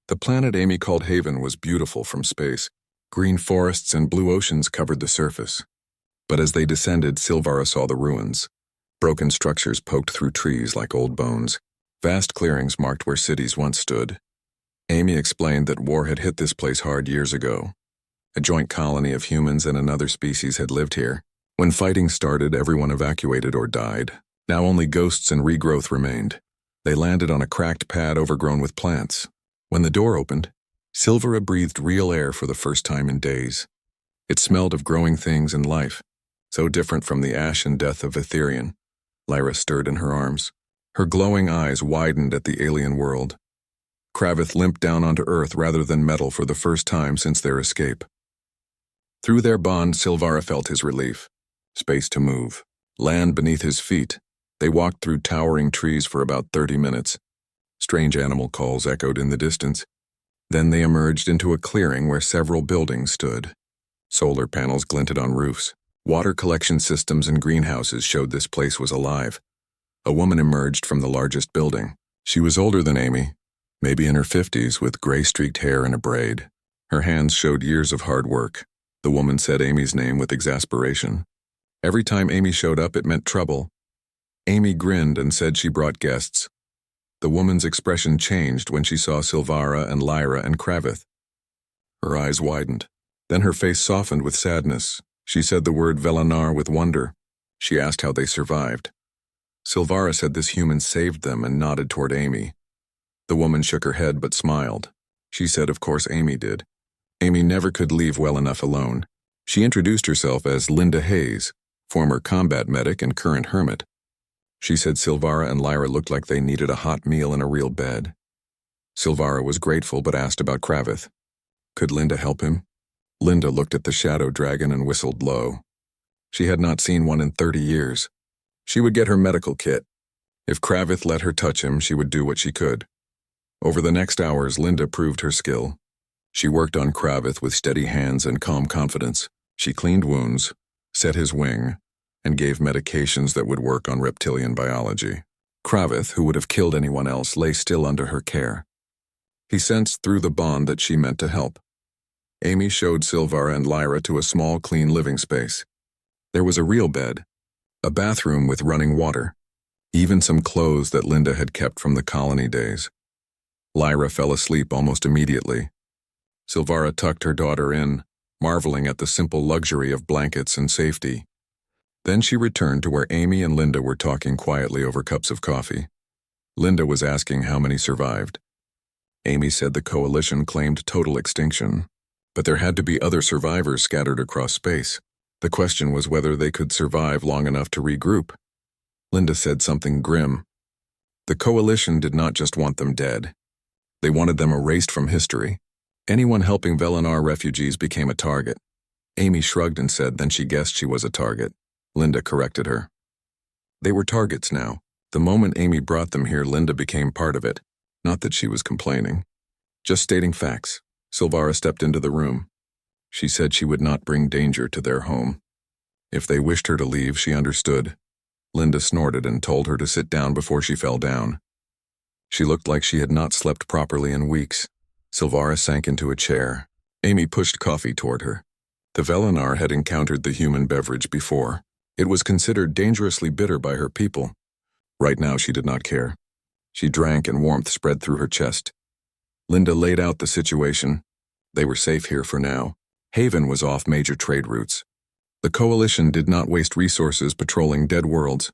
The planet Amy called Haven was beautiful from space. Green forests and blue oceans covered the surface. But as they descended, Silvara saw the ruins. Broken structures poked through trees like old bones. Vast clearings marked where cities once stood. Amy explained that war had hit this place hard years ago. A joint colony of humans and another species had lived here. When fighting started, everyone evacuated or died. Now only ghosts and regrowth remained. They landed on a cracked pad overgrown with plants. When the door opened, Silvara breathed real air for the first time in days. It smelled of growing things and life, so different from the ash and death of Etherian. Lyra stirred in her arms. Her glowing eyes widened at the alien world. Kravith limped down onto Earth rather than metal for the first time since their escape. Through their bond, Silvara felt his relief. Space to move. Land beneath his feet. They walked through towering trees for about 30 minutes. Strange animal calls echoed in the distance. Then they emerged into a clearing where several buildings stood. Solar panels glinted on roofs. Water collection systems and greenhouses showed this place was alive. A woman emerged from the largest building. She was older than Amy, maybe in her 50s, with gray-streaked hair and a braid. Her hands showed years of hard work. The woman said Amy's name with exasperation. Every time Amy showed up, it meant trouble. Amy grinned and said she brought guests. The woman's expression changed when she saw Silvara and Lyra and Kravith. Her eyes widened. Then her face softened with sadness. She said the word Velenar with wonder. She asked how they survived. Silvara said this human saved them and nodded toward Amy. The woman shook her head but smiled. She said of course Amy did. Amy never could leave well enough alone. She introduced herself as Linda Hayes, former combat medic and current hermit. She said Silvara and Lyra looked like they needed a hot meal and a real bed. Silvara was grateful but asked about Kravith. Could Linda help him? Linda looked at the shadow dragon and whistled low. She had not seen one in 30 years. She would get her medical kit. If Kravith let her touch him, she would do what she could. Over the next hours, Linda proved her skill. She worked on Kravith with steady hands and calm confidence. She cleaned wounds, set his wing, and gave medications that would work on reptilian biology. Kravith, who would have killed anyone else, lay still under her care. He sensed through the bond that she meant to help. Amy showed Silvara and Lyra to a small, clean living space. There was a real bed, a bathroom with running water, even some clothes that Linda had kept from the colony days. Lyra fell asleep almost immediately. Silvara tucked her daughter in, marveling at the simple luxury of blankets and safety. Then she returned to where Amy and Linda were talking quietly over cups of coffee. Linda was asking how many survived. Amy said the coalition claimed total extinction, but there had to be other survivors scattered across space. The question was whether they could survive long enough to regroup. Linda said something grim. The coalition did not just want them dead. They wanted them erased from history. Anyone helping Velenar refugees became a target. Amy shrugged and said then she guessed she was a target. Linda corrected her. They were targets now. The moment Amy brought them here, Linda became part of it. Not that she was complaining. Just stating facts. Silvara stepped into the room. She said she would not bring danger to their home. If they wished her to leave, she understood. Linda snorted and told her to sit down before she fell down. She looked like she had not slept properly in weeks. Silvara sank into a chair. Amy pushed coffee toward her. The Velenar had encountered the human beverage before. It was considered dangerously bitter by her people. Right now she did not care. She drank and warmth spread through her chest. Linda laid out the situation. They were safe here for now. Haven was off major trade routes. The coalition did not waste resources patrolling dead worlds.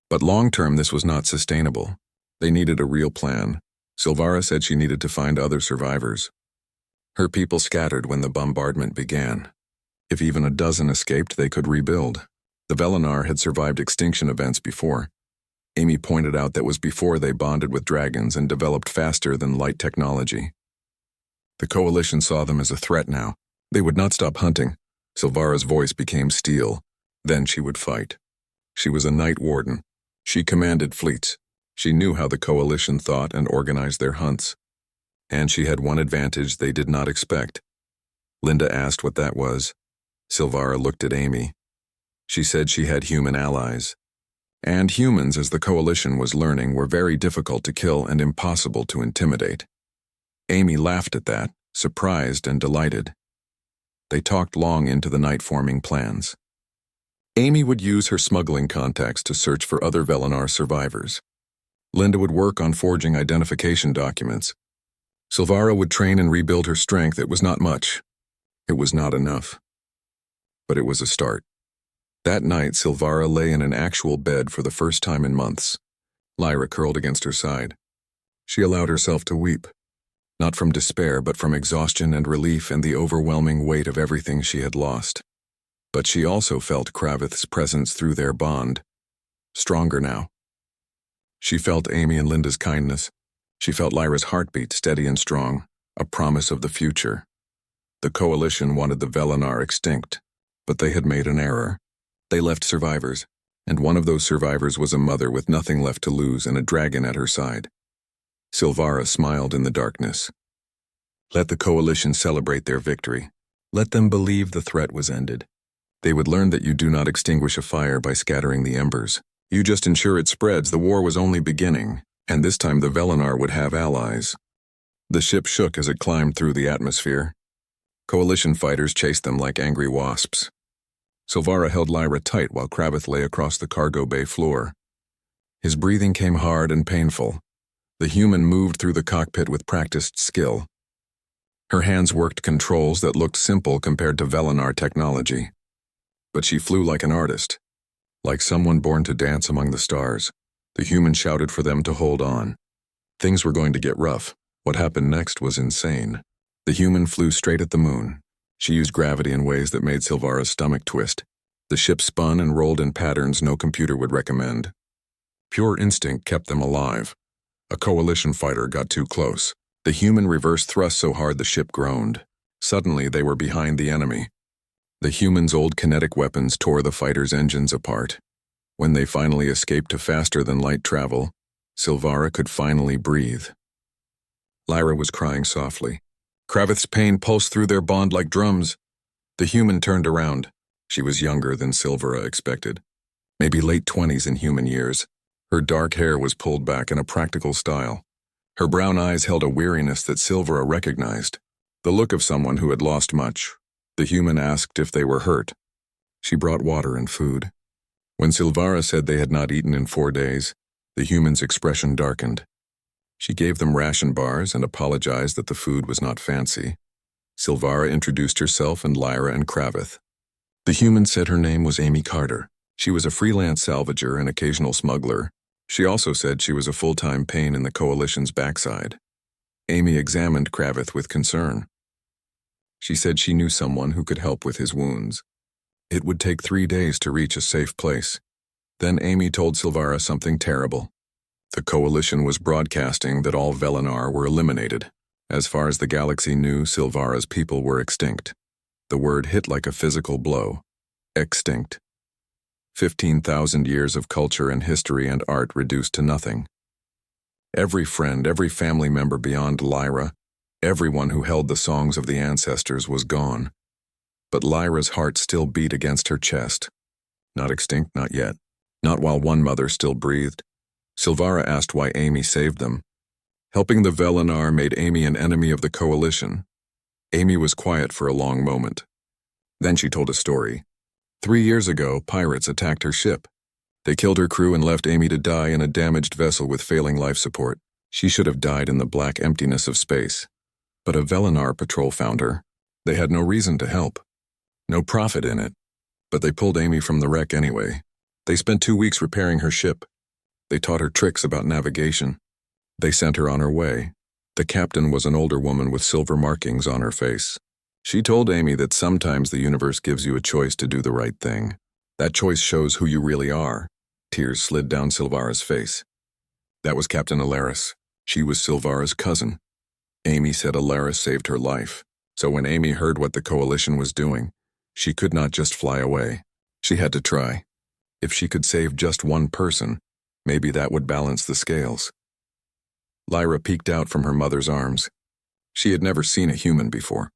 But long-term this was not sustainable. They needed a real plan. Silvara said she needed to find other survivors. Her people scattered when the bombardment began. If even a dozen escaped, they could rebuild. The Velenar had survived extinction events before. Amy pointed out that was before they bonded with dragons and developed faster than light technology. The coalition saw them as a threat now. They would not stop hunting. Silvara's voice became steel. Then she would fight. She was a night warden. She commanded fleets. She knew how the coalition thought and organized their hunts. And she had one advantage they did not expect. Linda asked what that was. Silvara looked at Amy. She said she had human allies. And humans, as the coalition was learning, were very difficult to kill and impossible to intimidate. Amy laughed at that, surprised and delighted. They talked long into the night, forming plans. Amy would use her smuggling contacts to search for other Velinar survivors. Linda would work on forging identification documents. Silvara would train and rebuild her strength. It was not much. It was not enough. But it was a start. That night, Silvara lay in an actual bed for the first time in months. Lyra curled against her side. She allowed herself to weep. Not from despair, but from exhaustion and relief and the overwhelming weight of everything she had lost. But she also felt Kravith's presence through their bond. Stronger now. She felt Amy and Linda's kindness. She felt Lyra's heartbeat, steady and strong, a promise of the future. The Coalition wanted the Velinar extinct, but they had made an error. They left survivors, and one of those survivors was a mother with nothing left to lose and a dragon at her side. Silvara smiled in the darkness. Let the Coalition celebrate their victory. Let them believe the threat was ended. They would learn that you do not extinguish a fire by scattering the embers. You just ensure it spreads. The war was only beginning, and this time the Velinar would have allies. The ship shook as it climbed through the atmosphere. Coalition fighters chased them like angry wasps. Silvara held Lyra tight while Kravith lay across the cargo bay floor. His breathing came hard and painful. The human moved through the cockpit with practiced skill. Her hands worked controls that looked simple compared to Velinar technology. But she flew like an artist, like someone born to dance among the stars. The human shouted for them to hold on. Things were going to get rough. What happened next was insane. The human flew straight at the moon. She used gravity in ways that made Silvara's stomach twist. The ship spun and rolled in patterns no computer would recommend. Pure instinct kept them alive. A Coalition fighter got too close. The human reverse thrust so hard the ship groaned. Suddenly they were behind the enemy. The human's old kinetic weapons tore the fighter's engines apart. When they finally escaped to faster-than-light travel, Silvara could finally breathe. Lyra was crying softly. Kravith's pain pulsed through their bond like drums. The human turned around. She was younger than Silvara expected. Maybe late 20s in human years. Her dark hair was pulled back in a practical style. Her brown eyes held a weariness that Silvara recognized. The look of someone who had lost much. The human asked if they were hurt. She brought water and food. When Silvara said they had not eaten in 4 days, the human's expression darkened. She gave them ration bars and apologized that the food was not fancy. Silvara introduced herself and Lyra and Kravith. The human said her name was Amy Carter. She was a freelance salvager and occasional smuggler. She also said she was a full-time pain in the Coalition's backside. Amy examined Kravith with concern. She said she knew someone who could help with his wounds. It would take 3 days to reach a safe place. Then Amy told Silvara something terrible. The Coalition was broadcasting that all Velinar were eliminated. As far as the galaxy knew, Silvara's people were extinct. The word hit like a physical blow. Extinct. 15,000 years of culture and history and art reduced to nothing. Every friend, every family member beyond Lyra, everyone who held the songs of the ancestors was gone. But Lyra's heart still beat against her chest. Not extinct, not yet. Not while one mother still breathed. Silvara asked why Amy saved them. Helping the Velinar made Amy an enemy of the Coalition. Amy was quiet for a long moment. Then she told a story. 3 years ago, pirates attacked her ship. They killed her crew and left Amy to die in a damaged vessel with failing life support. She should have died in the black emptiness of space. But a Velinar patrol found her. They had no reason to help. No profit in it. But they pulled Amy from the wreck anyway. They spent 2 weeks repairing her ship. They taught her tricks about navigation. They sent her on her way. The captain was an older woman with silver markings on her face. She told Amy that sometimes the universe gives you a choice to do the right thing. That choice shows who you really are. Tears slid down Silvara's face. That was Captain Alaris. She was Silvara's cousin. Amy said Alaris saved her life. So when Amy heard what the Coalition was doing, she could not just fly away. She had to try. If she could save just one person, maybe that would balance the scales. Lyra peeked out from her mother's arms. She had never seen a human before.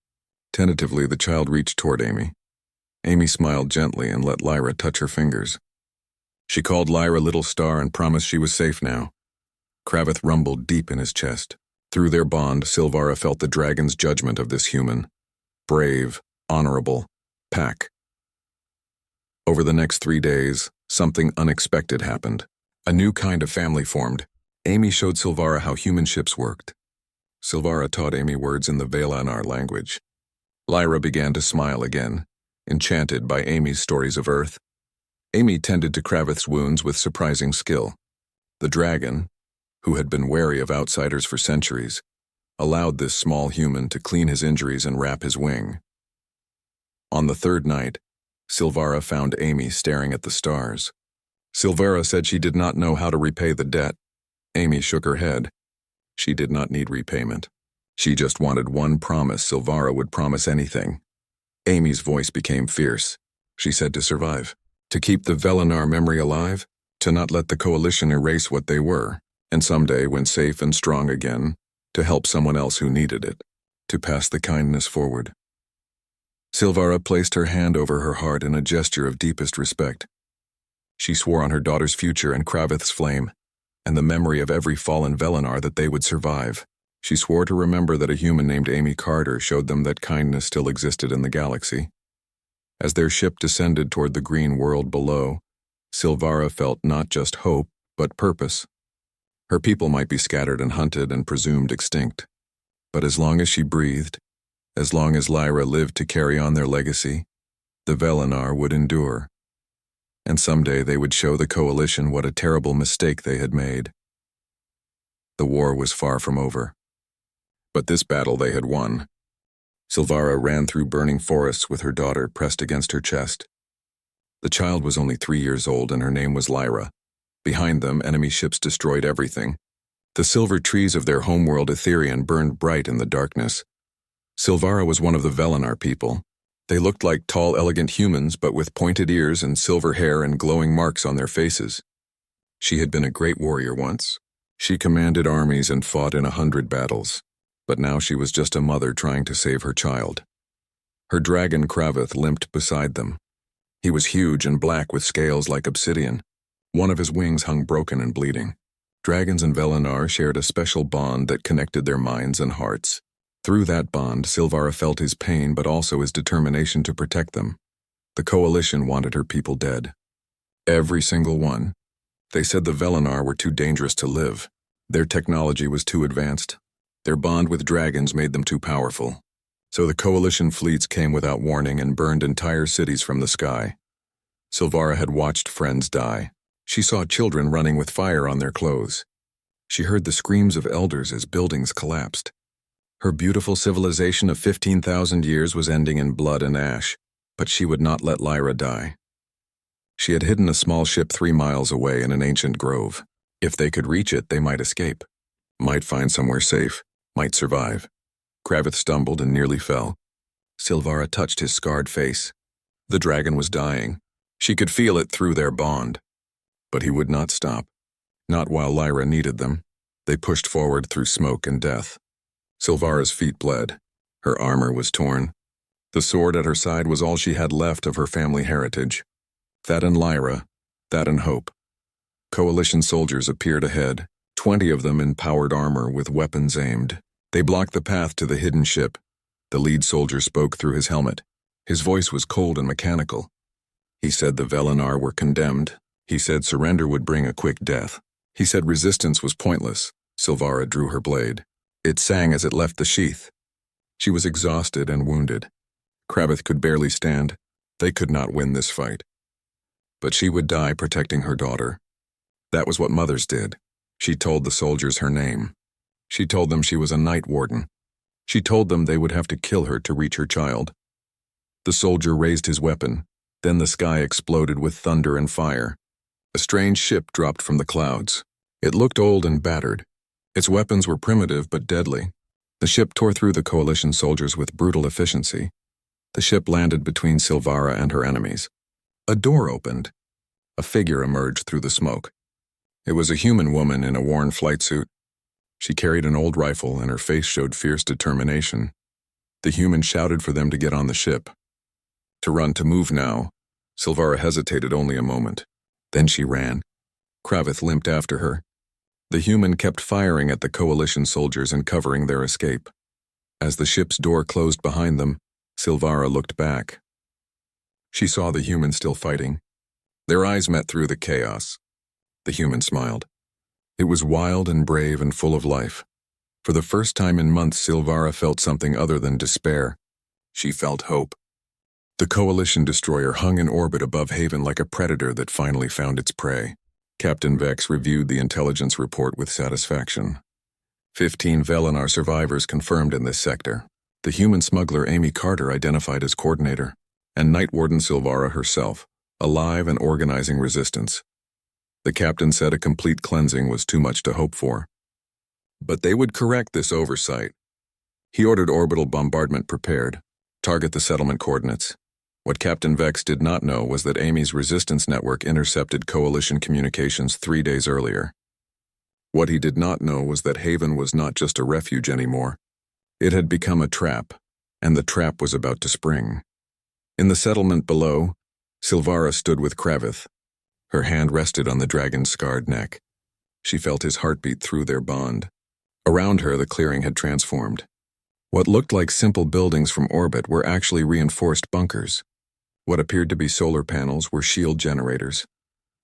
Tentatively, the child reached toward Amy. Amy smiled gently and let Lyra touch her fingers. She called Lyra Little Star and promised she was safe now. Kravith rumbled deep in his chest. Through their bond, Silvara felt the dragon's judgment of this human, brave, honorable, pack. Over the next 3 days, something unexpected happened. A new kind of family formed. Amy showed Silvara how human ships worked. Silvara taught Amy words in the Velanar language. Lyra began to smile again, enchanted by Amy's stories of Earth. Amy tended to Kravith's wounds with surprising skill. The dragon, who had been wary of outsiders for centuries, allowed this small human to clean his injuries and wrap his wing. On the 3rd night, Silvara found Amy staring at the stars. Silvara said she did not know how to repay the debt. Amy shook her head. She did not need repayment. She just wanted one promise. Silvara would promise anything. Amy's voice became fierce. She said to survive, to keep the Velanar memory alive, to not let the Coalition erase what they were, and someday, when safe and strong again, to help someone else who needed it, to pass the kindness forward. Silvara placed her hand over her heart in a gesture of deepest respect. She swore on her daughter's future and Kravith's flame, and the memory of every fallen Velanar that they would survive. She swore to remember that a human named Amy Carter showed them that kindness still existed in the galaxy. As their ship descended toward the green world below, Silvara felt not just hope, but purpose. Her people might be scattered and hunted and presumed extinct, but as long as she breathed, as long as Lyra lived to carry on their legacy, the Velanar would endure. And someday they would show the Coalition what a terrible mistake they had made. The war was far from over. But this battle they had won. Silvara ran through burning forests with her daughter pressed against her chest. The child was only 3 years old and her name was Lyra. Behind them, enemy ships destroyed everything. The silver trees of their homeworld Etherian burned bright in the darkness. Silvara was one of the Velanar people. They looked like tall, elegant humans, but with pointed ears and silver hair and glowing marks on their faces. She had been a great warrior once. She commanded armies and fought in 100 battles. But now she was just a mother trying to save her child. Her dragon Kravith limped beside them. He was huge and black with scales like obsidian. One of his wings hung broken and bleeding. Dragons and Velanar shared a special bond that connected their minds and hearts. Through that bond, Silvara felt his pain but also his determination to protect them. The Coalition wanted her people dead. Every single one. They said the Velanar were too dangerous to live. Their technology was too advanced. Their bond with dragons made them too powerful. So the Coalition fleets came without warning and burned entire cities from the sky. Silvara had watched friends die. She saw children running with fire on their clothes. She heard the screams of elders as buildings collapsed. Her beautiful civilization of 15,000 years was ending in blood and ash, but she would not let Lyra die. She had hidden a small ship 3 miles away in an ancient grove. If they could reach it, they might escape, might find somewhere safe, might survive. Kravith stumbled and nearly fell. Silvara touched his scarred face. The dragon was dying. She could feel it through their bond. But he would not stop. Not while Lyra needed them. They pushed forward through smoke and death. Silvara's feet bled. Her armor was torn. The sword at her side was all she had left of her family heritage. That and Lyra, that and hope. Coalition soldiers appeared ahead, 20 of them in powered armor with weapons aimed. They blocked the path to the hidden ship. The lead soldier spoke through his helmet. His voice was cold and mechanical. He said the Velanar were condemned. He said surrender would bring a quick death. He said resistance was pointless. Silvara drew her blade. It sang as it left the sheath. She was exhausted and wounded. Kravith could barely stand. They could not win this fight. But she would die protecting her daughter. That was what mothers did. She told the soldiers her name. She told them she was a night warden. She told them they would have to kill her to reach her child. The soldier raised his weapon. Then the sky exploded with thunder and fire. A strange ship dropped from the clouds. It looked old and battered. Its weapons were primitive but deadly. The ship tore through the Coalition soldiers with brutal efficiency. The ship landed between Silvara and her enemies. A door opened. A figure emerged through the smoke. It was a human woman in a worn flight suit. She carried an old rifle and her face showed fierce determination. The human shouted for them to get on the ship. To run, to move now. Silvara hesitated only a moment. Then she ran. Kravith limped after her. The human kept firing at the coalition soldiers and covering their escape. As the ship's door closed behind them, Silvara looked back. She saw the human still fighting. Their eyes met through the chaos. The human smiled. It was wild and brave and full of life. For the first time in months, Silvara felt something other than despair. She felt hope. The coalition destroyer hung in orbit above Haven like a predator that finally found its prey. Captain Vex reviewed the intelligence report with satisfaction. 15 Velinar survivors confirmed in this sector. The human smuggler Amy Carter identified as coordinator, and Night Warden Silvara herself, alive and organizing resistance. The captain said a complete cleansing was too much to hope for. But they would correct this oversight. He ordered orbital bombardment prepared. Target the settlement coordinates. What Captain Vex did not know was that Amy's resistance network intercepted coalition communications 3 days earlier. What he did not know was that Haven was not just a refuge anymore. It had become a trap, and the trap was about to spring. In the settlement below, Silvara stood with Kravith. Her hand rested on the dragon's scarred neck. She felt his heartbeat through their bond. Around her, the clearing had transformed. What looked like simple buildings from orbit were actually reinforced bunkers. What appeared to be solar panels were shield generators,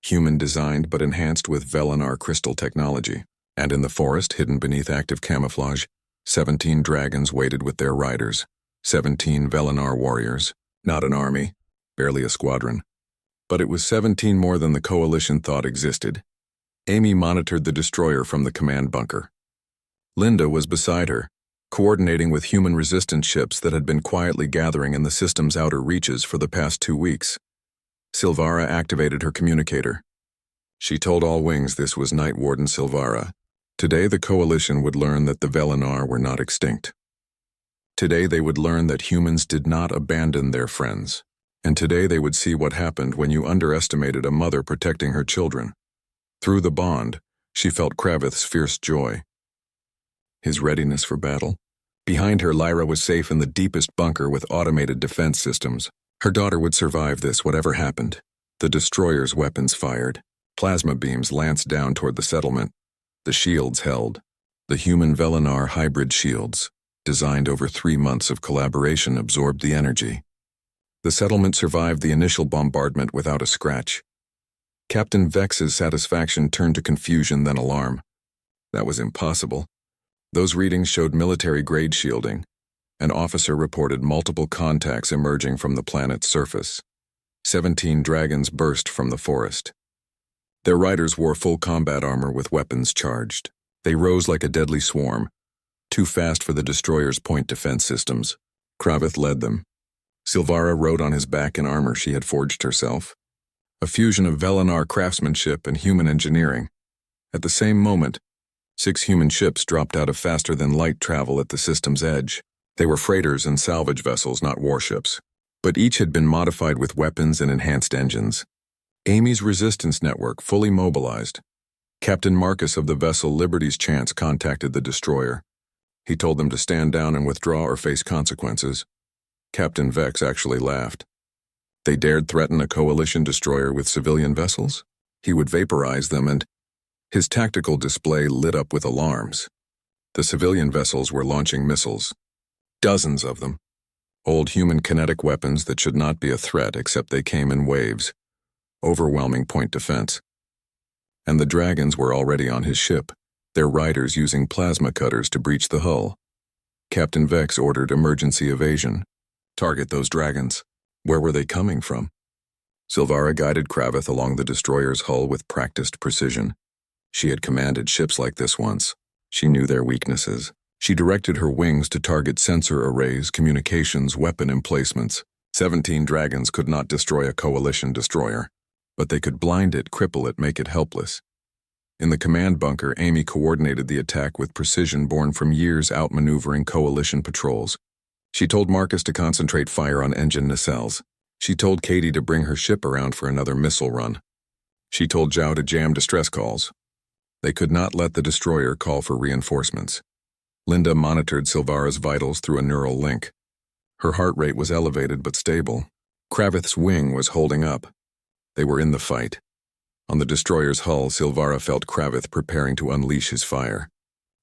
human-designed but enhanced with Velinar crystal technology. And in the forest, hidden beneath active camouflage, 17 dragons waited with their riders, 17 Velinar warriors, not an army, barely a squadron. But it was 17 more than the coalition thought existed. Amy monitored the destroyer from the command bunker. Linda was beside her, coordinating with human resistance ships that had been quietly gathering in the system's outer reaches for the past 2 weeks. Silvara activated her communicator. She told all wings this was Night Warden Silvara. Today the coalition would learn that the Velinar were not extinct. Today they would learn that humans did not abandon their friends. And today they would see what happened when you underestimated a mother protecting her children. Through the bond, she felt Kravith's fierce joy. His readiness for battle. Behind her, Lyra was safe in the deepest bunker with automated defense systems. Her daughter would survive this, whatever happened. The destroyer's weapons fired. Plasma beams lanced down toward the settlement. The shields held. The human Velinar hybrid shields, designed over 3 months of collaboration, absorbed the energy. The settlement survived the initial bombardment without a scratch. Captain Vex's satisfaction turned to confusion, then alarm. That was impossible. Those readings showed military-grade shielding. An officer reported multiple contacts emerging from the planet's surface. 17 dragons burst from the forest. Their riders wore full combat armor with weapons charged. They rose like a deadly swarm, too fast for the destroyer's point defense systems. Kravith led them. Silvara rode on his back in armor she had forged herself. A fusion of Velinar craftsmanship and human engineering. At the same moment, 6 human ships dropped out of faster-than-light travel at the system's edge. They were freighters and salvage vessels, not warships. But each had been modified with weapons and enhanced engines. Amy's resistance network fully mobilized. Captain Marcus of the vessel Liberty's Chance contacted the destroyer. He told them to stand down and withdraw or face consequences. Captain Vex actually laughed. They dared threaten a coalition destroyer with civilian vessels? He would vaporize them, and his tactical display lit up with alarms. The civilian vessels were launching missiles. Dozens of them. Old human kinetic weapons that should not be a threat except they came in waves. Overwhelming point defense. And the dragons were already on his ship, their riders using plasma cutters to breach the hull. Captain Vex ordered emergency evasion. Target those dragons. Where were they coming from? Silvara guided Kravith along the destroyer's hull with practiced precision. She had commanded ships like this once. She knew their weaknesses. She directed her wings to target sensor arrays, communications, weapon emplacements. 17 dragons could not destroy a coalition destroyer, but they could blind it, cripple it, make it helpless. In the command bunker, Amy coordinated the attack with precision born from years outmaneuvering coalition patrols. She told Marcus to concentrate fire on engine nacelles. She told Katie to bring her ship around for another missile run. She told Zhao to jam distress calls. They could not let the destroyer call for reinforcements. Linda monitored Silvara's vitals through a neural link. Her heart rate was elevated but stable. Kravith's wing was holding up. They were in the fight. On the destroyer's hull, Silvara felt Kravith preparing to unleash his fire.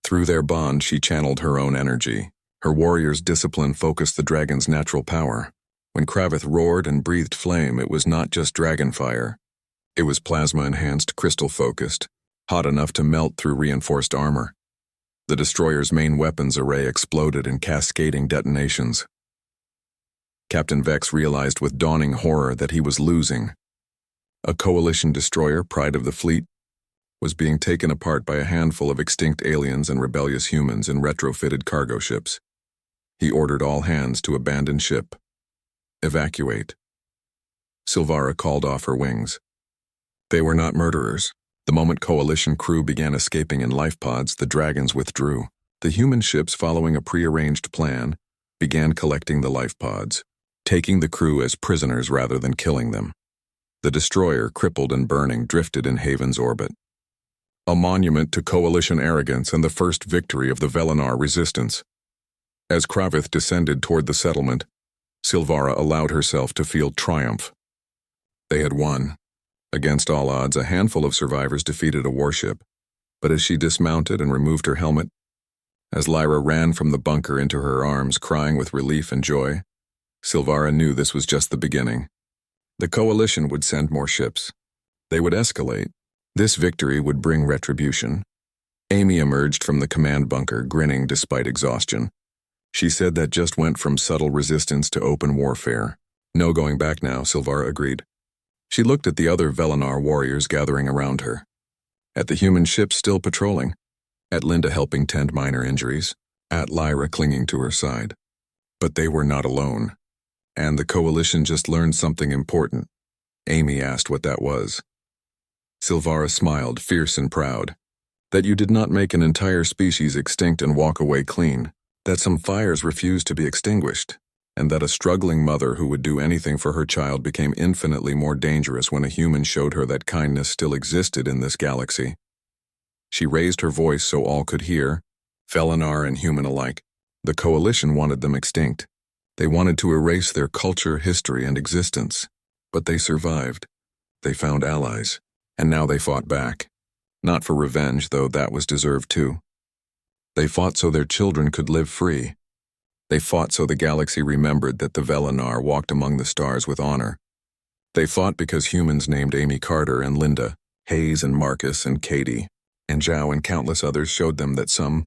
Through their bond, she channeled her own energy. Her warrior's discipline focused the dragon's natural power. When Kravith roared and breathed flame, it was not just dragon fire. It was plasma-enhanced, crystal-focused, hot enough to melt through reinforced armor. The destroyer's main weapons array exploded in cascading detonations. Captain Vex realized with dawning horror that he was losing. A coalition destroyer, pride of the fleet, was being taken apart by a handful of extinct aliens and rebellious humans in retrofitted cargo ships. He ordered all hands to abandon ship. Evacuate. Silvara called off her wings. They were not murderers. The moment coalition crew began escaping in life pods, the dragons withdrew. The human ships, following a prearranged plan, began collecting the life pods, taking the crew as prisoners rather than killing them. The destroyer, crippled and burning, drifted in Haven's orbit. A monument to coalition arrogance and the first victory of the Velenar resistance. As Kravith descended toward the settlement, Silvara allowed herself to feel triumph. They had won. Against all odds, a handful of survivors defeated a warship, but as she dismounted and removed her helmet, as Lyra ran from the bunker into her arms, crying with relief and joy, Silvara knew this was just the beginning. The coalition would send more ships. They would escalate. This victory would bring retribution. Amy emerged from the command bunker, grinning despite exhaustion. She said that just went from subtle resistance to open warfare. No going back now, Silvara agreed. She looked at the other Velenar warriors gathering around her. At the human ships still patrolling. At Linda helping tend minor injuries. At Lyra clinging to her side. But they were not alone. And the coalition just learned something important. Amy asked what that was. Silvara smiled, fierce and proud. That you did not make an entire species extinct and walk away clean. That some fires refused to be extinguished. And that a struggling mother who would do anything for her child became infinitely more dangerous when a human showed her that kindness still existed in this galaxy. She raised her voice so all could hear, Velenar and human alike. The coalition wanted them extinct. They wanted to erase their culture, history, and existence. But they survived. They found allies. And now they fought back. Not for revenge, though that was deserved too. They fought so their children could live free. They fought so the galaxy remembered that the Velenar walked among the stars with honor. They fought because humans named Amy Carter and Linda, Hayes and Marcus and Katie, and Zhao and countless others showed them that some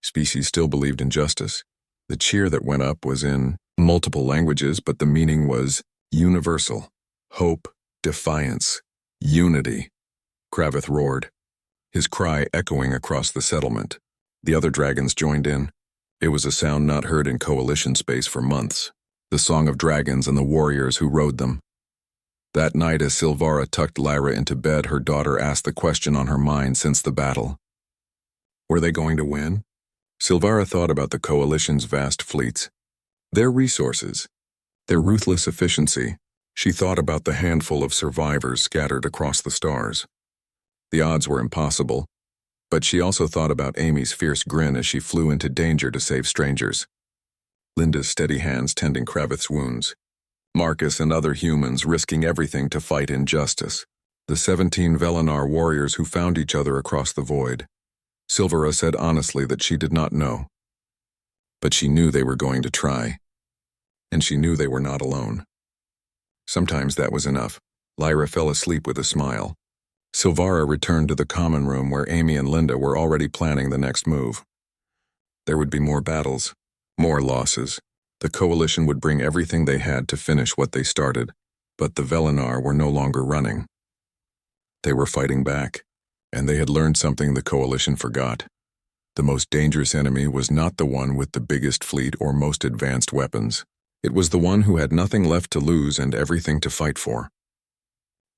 species still believed in justice. The cheer that went up was in multiple languages, but the meaning was universal. Hope, defiance, unity. Kravith roared, his cry echoing across the settlement. The other dragons joined in. It was a sound not heard in coalition space for months. The song of dragons and the warriors who rode them. That night, as Silvara tucked Lyra into bed, her daughter asked the question on her mind since the battle. Were they going to win? Silvara thought about the coalition's vast fleets, their resources, their ruthless efficiency. She thought about the handful of survivors scattered across the stars. The odds were impossible, but she also thought about Amy's fierce grin as she flew into danger to save strangers. Linda's steady hands tending Kravith's wounds. Marcus and other humans risking everything to fight injustice. The 17 Velenar warriors who found each other across the void. Silvara said honestly that she did not know. But she knew they were going to try. And she knew they were not alone. Sometimes that was enough. Lyra fell asleep with a smile. Silvara returned to the common room where Amy and Linda were already planning the next move. There would be more battles, more losses. The coalition would bring everything they had to finish what they started, but the Velenar were no longer running. They were fighting back, and they had learned something the coalition forgot. The most dangerous enemy was not the one with the biggest fleet or most advanced weapons. It was the one who had nothing left to lose and everything to fight for.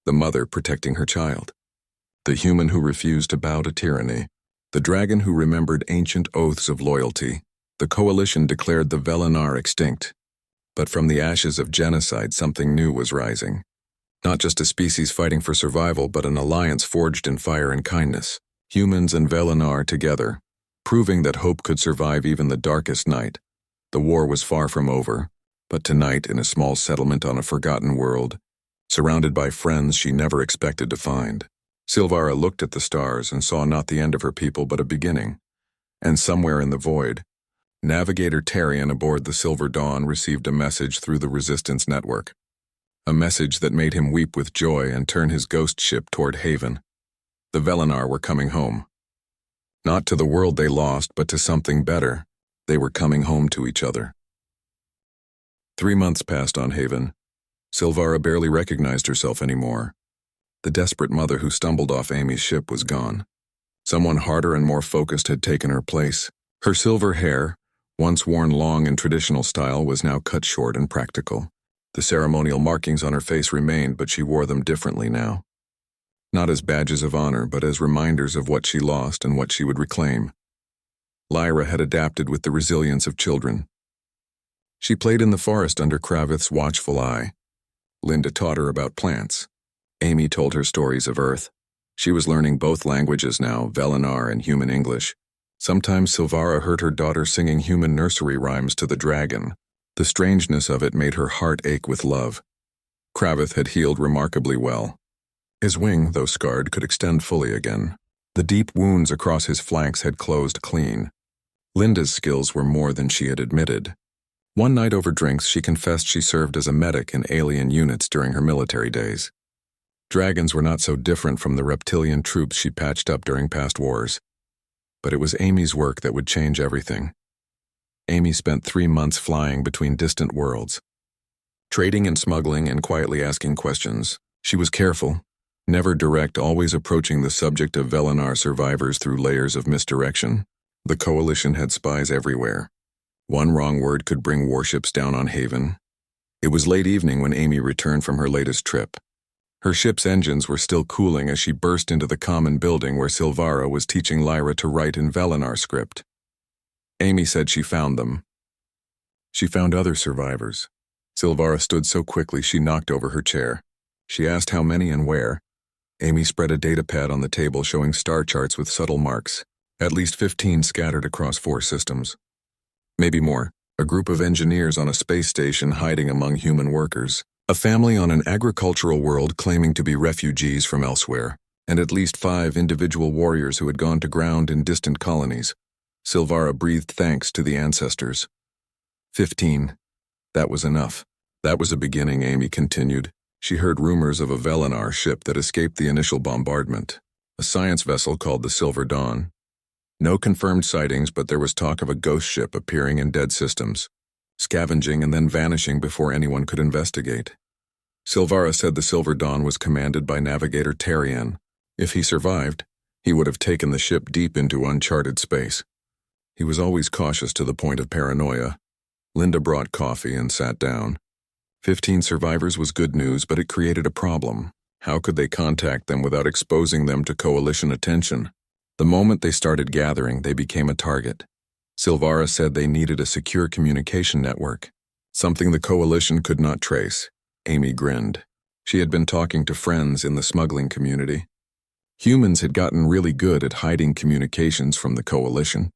The mother protecting her child. The human who refused to bow to tyranny. The dragon who remembered ancient oaths of loyalty. The coalition declared the Velenar extinct. But from the ashes of genocide, something new was rising. Not just a species fighting for survival, but an alliance forged in fire and kindness. Humans and Velenar together, proving that hope could survive even the darkest night. The war was far from over, but tonight, in a small settlement on a forgotten world, surrounded by friends she never expected to find, Silvara looked at the stars and saw not the end of her people but a beginning. And somewhere in the void, Navigator Tarian aboard the Silver Dawn received a message through the Resistance network. A message that made him weep with joy and turn his ghost ship toward Haven. The Velenar were coming home. Not to the world they lost, but to something better. They were coming home to each other. 3 months passed on Haven. Silvara barely recognized herself anymore. The desperate mother who stumbled off Amy's ship was gone. Someone harder and more focused had taken her place. Her silver hair, once worn long in traditional style, was now cut short and practical. The ceremonial markings on her face remained, but she wore them differently now. Not as badges of honor, but as reminders of what she lost and what she would reclaim. Lyra had adapted with the resilience of children. She played in the forest under Kravith's watchful eye. Linda taught her about plants. Amy told her stories of Earth. She was learning both languages now, Velenar and human English. Sometimes Silvara heard her daughter singing human nursery rhymes to the dragon. The strangeness of it made her heart ache with love. Kravith had healed remarkably well. His wing, though scarred, could extend fully again. The deep wounds across his flanks had closed clean. Linda's skills were more than she had admitted. One night over drinks, she confessed she served as a medic in alien units during her military days. Dragons were not so different from the reptilian troops she patched up during past wars. But it was Amy's work that would change everything. Amy spent 3 months flying between distant worlds, trading and smuggling and quietly asking questions. She was careful, never direct, always approaching the subject of Velenar survivors through layers of misdirection. The Coalition had spies everywhere. One wrong word could bring warships down on Haven. It was late evening when Amy returned from her latest trip. Her ship's engines were still cooling as she burst into the common building where Silvara was teaching Lyra to write in Velenar script. Amy said she found them. She found other survivors. Silvara stood so quickly she knocked over her chair. She asked how many and where. Amy spread a datapad on the table showing star charts with subtle marks. At least 15 scattered across 4 systems. Maybe more. A group of engineers on a space station hiding among human workers. A family on an agricultural world claiming to be refugees from elsewhere. And at least 5 individual warriors who had gone to ground in distant colonies. Silvara breathed thanks to the ancestors. 15. That was enough. That was a beginning, Amy continued. She heard rumors of a Velenar ship that escaped the initial bombardment. A science vessel called the Silver Dawn. No confirmed sightings, but there was talk of a ghost ship appearing in dead systems, scavenging and then vanishing before anyone could investigate. Silvara said the Silver Dawn was commanded by Navigator Tarian. If he survived, he would have taken the ship deep into uncharted space. He was always cautious to the point of paranoia. Linda brought coffee and sat down. 15 survivors was good news, but it created a problem. How could they contact them without exposing them to Coalition attention? The moment they started gathering, they became a target. Silvara said they needed a secure communication network, something the Coalition could not trace. Amy grinned. She had been talking to friends in the smuggling community. Humans had gotten really good at hiding communications from the Coalition.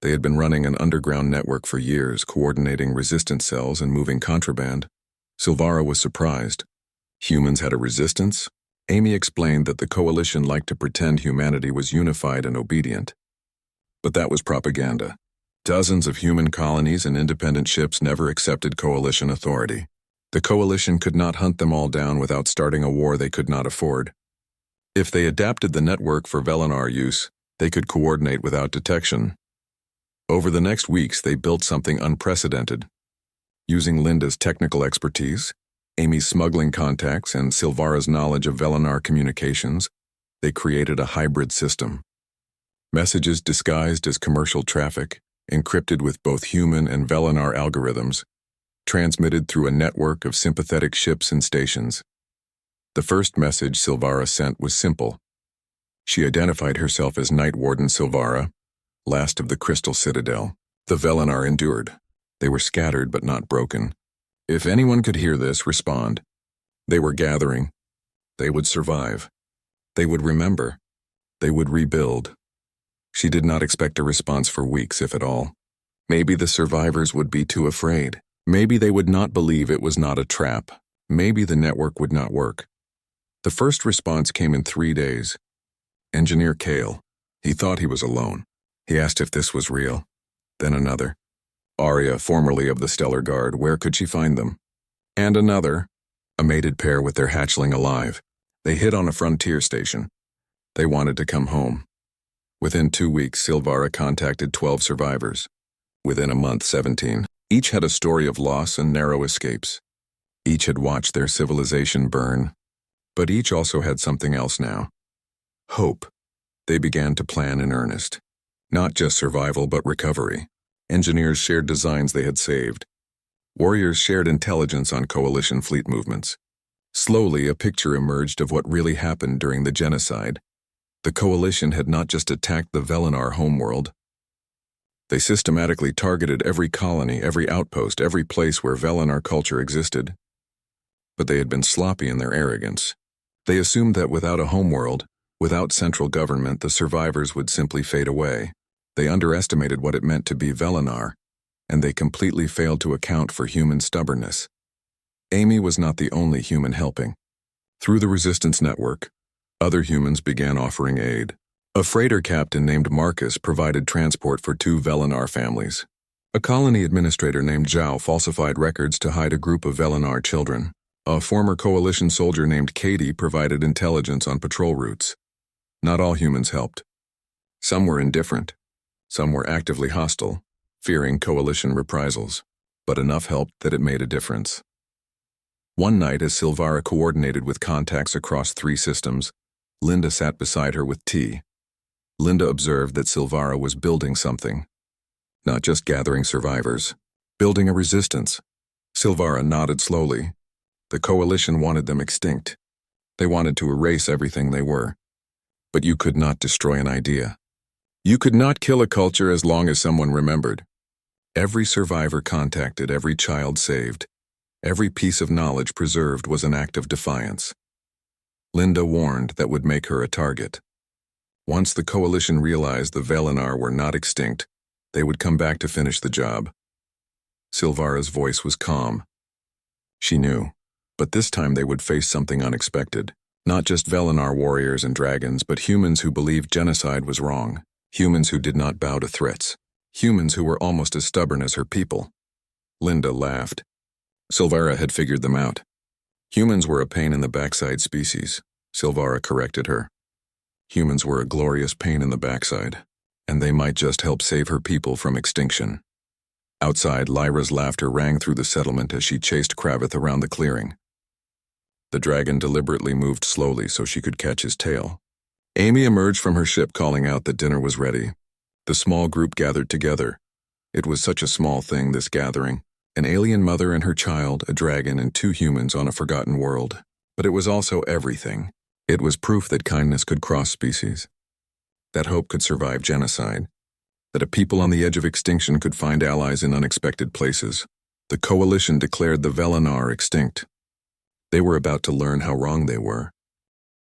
They had been running an underground network for years, coordinating resistance cells and moving contraband. Silvara was surprised. Humans had a resistance? Amy explained that the Coalition liked to pretend humanity was unified and obedient. But that was propaganda. Dozens of human colonies and independent ships never accepted Coalition authority. The Coalition could not hunt them all down without starting a war they could not afford. If they adapted the network for Velenar use, they could coordinate without detection. Over the next weeks, they built something unprecedented. Using Linda's technical expertise, Amy's smuggling contacts, and Silvara's knowledge of Velenar communications, they created a hybrid system. Messages disguised as commercial traffic, encrypted with both human and Velenar algorithms, transmitted through a network of sympathetic ships and stations. The first message Silvara sent was simple. She identified herself as Night Warden Silvara, last of the Crystal Citadel. The Velenar endured. They were scattered but not broken. If anyone could hear this, respond. They were gathering. They would survive. They would remember. They would rebuild. She did not expect a response for weeks, if at all. Maybe the survivors would be too afraid. Maybe they would not believe it was not a trap. Maybe the network would not work. The first response came in 3 days. Engineer Kale. He thought he was alone. He asked if this was real. Then another. Arya, formerly of the Stellar Guard, where could she find them? And another. A mated pair with their hatchling alive. They hid on a frontier station. They wanted to come home. Within 2 weeks, Silvara contacted 12 survivors. Within a month, 17. Each had a story of loss and narrow escapes. Each had watched their civilization burn. But each also had something else now. Hope. They began to plan in earnest. Not just survival, but recovery. Engineers shared designs they had saved. Warriors shared intelligence on coalition fleet movements. Slowly, a picture emerged of what really happened during the genocide. The coalition had not just attacked the Velinar homeworld. They systematically targeted every colony, every outpost, every place where Velinar culture existed. But they had been sloppy in their arrogance. They assumed that without a homeworld, without central government, the survivors would simply fade away. They underestimated what it meant to be Velinar, and they completely failed to account for human stubbornness. Amy was not the only human helping. Through the Resistance Network, other humans began offering aid. A freighter captain named Marcus provided transport for 2 Velinar families. A colony administrator named Zhao falsified records to hide a group of Velinar children. A former coalition soldier named Katie provided intelligence on patrol routes. Not all humans helped. Some were indifferent. Some were actively hostile, fearing coalition reprisals. But enough helped that it made a difference. One night, as Silvara coordinated with contacts across 3 systems, Linda sat beside her with tea. Linda observed that Silvara was building something. Not just gathering survivors. Building a resistance. Silvara nodded slowly. The coalition wanted them extinct. They wanted to erase everything they were. But you could not destroy an idea. You could not kill a culture as long as someone remembered. Every survivor contacted, every child saved, every piece of knowledge preserved was an act of defiance. Linda warned that would make her a target. Once the coalition realized the Velinar were not extinct, they would come back to finish the job. Silvara's voice was calm. She knew, but this time they would face something unexpected. Not just Velinar warriors and dragons, but humans who believed genocide was wrong. Humans who did not bow to threats. Humans who were almost as stubborn as her people. Linda laughed. Silvara had figured them out. Humans were a pain in the backside species. Silvara corrected her. Humans were a glorious pain in the backside, and they might just help save her people from extinction. Outside, Lyra's laughter rang through the settlement as she chased Kravith around the clearing. The dragon deliberately moved slowly so she could catch his tail. Amy emerged from her ship calling out that dinner was ready. The small group gathered together. It was such a small thing, this gathering. An alien mother and her child, a dragon, and 2 humans on a forgotten world. But it was also everything. It was proof that kindness could cross species. That hope could survive genocide. That a people on the edge of extinction could find allies in unexpected places. The coalition declared the Velinar extinct. They were about to learn how wrong they were.